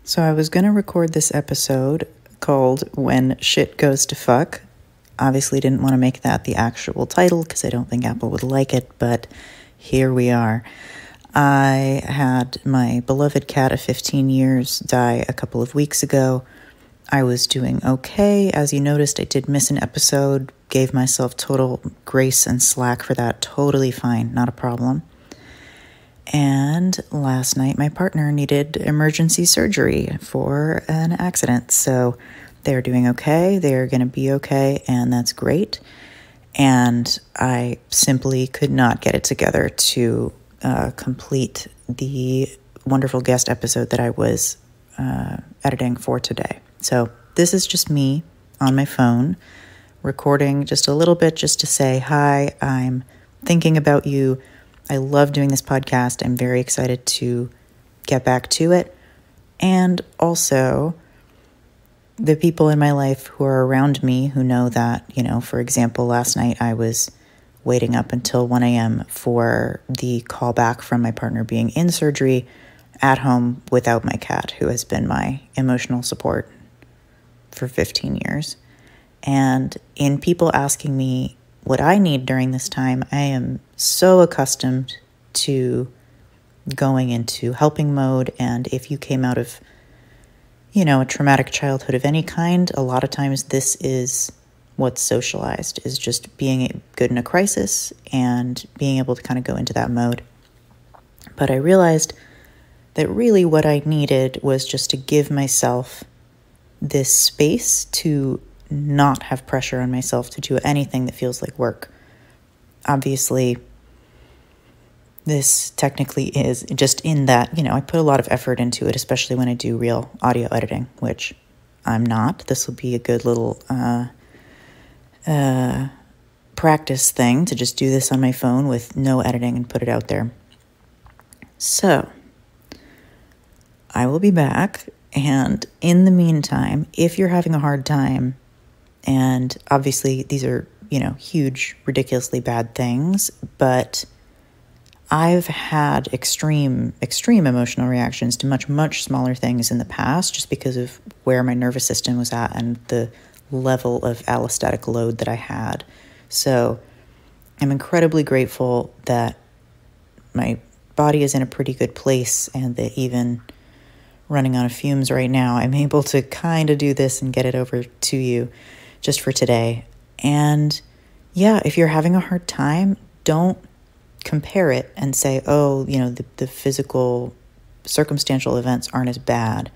So I was going to record this episode called When Shit Goes to Fuck. Obviously didn't want to make that the actual title because I don't think Apple would like it, but here we are. I had my beloved cat of 15 years die a couple of weeks ago. I was doing okay. As you noticed, I did miss an episode, gave myself total grace and slack for that. Totally fine, not a problem. And last night, my partner needed emergency surgery for an accident. So they're doing okay. They're going to be okay. And that's great. And I simply could not get it together to complete the wonderful guest episode that I was editing for today. So this is just me on my phone, recording just a little bit just to say, hi, I'm thinking about you. I love doing this podcast. I'm very excited to get back to it. And also, the people in my life who are around me who know that, for example, last night I was waiting up until 1 a.m. for the call back from my partner being in surgery at home without my cat, who has been my emotional support for 15 years. And in people asking me what I need during this time, I am so accustomed to going into helping mode. And if you came out of, a traumatic childhood of any kind, a lot of times this is what's socialized, is just being good in a crisis and being able to kind of go into that mode. But I realized that really what I needed was just to give myself this space to not have pressure on myself to do anything that feels like work. Obviously, this technically is just in that, I put a lot of effort into it, especially when I do real audio editing, which I'm not. This will be a good little practice thing to just do this on my phone with no editing and put it out there. So, I will be back. And in the meantime, if you're having a hard time, and obviously these are, huge, ridiculously bad things, but I've had extreme emotional reactions to much, much smaller things in the past just because of where my nervous system was at and the level of allostatic load that I had. So I'm incredibly grateful that my body is in a pretty good place and that even running on fumes right now, I'm able to kind of do this and get it over to you just for today. And yeah, if you're having a hard time, don't compare it and say, oh, the physical circumstantial events aren't as bad.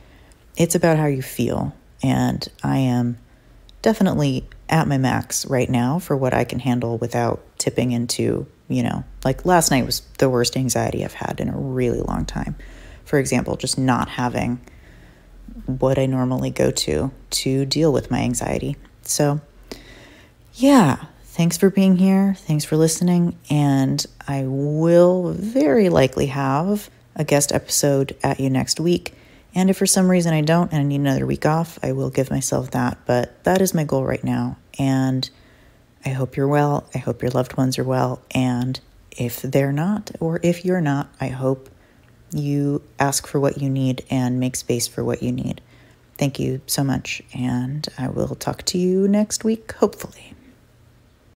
It's about how you feel. And I am definitely at my max right now for what I can handle without tipping into, like last night was the worst anxiety I've had in a really long time. For example, just not having what I normally go to deal with my anxiety. So, yeah, thanks for being here. Thanks for listening. And I will very likely have a guest episode at you next week. And if for some reason I don't and I need another week off, I will give myself that. But that is my goal right now. And I hope you're well. I hope your loved ones are well. And if they're not, or if you're not, I hope you ask for what you need and make space for what you need. Thank you so much. And I will talk to you next week, hopefully.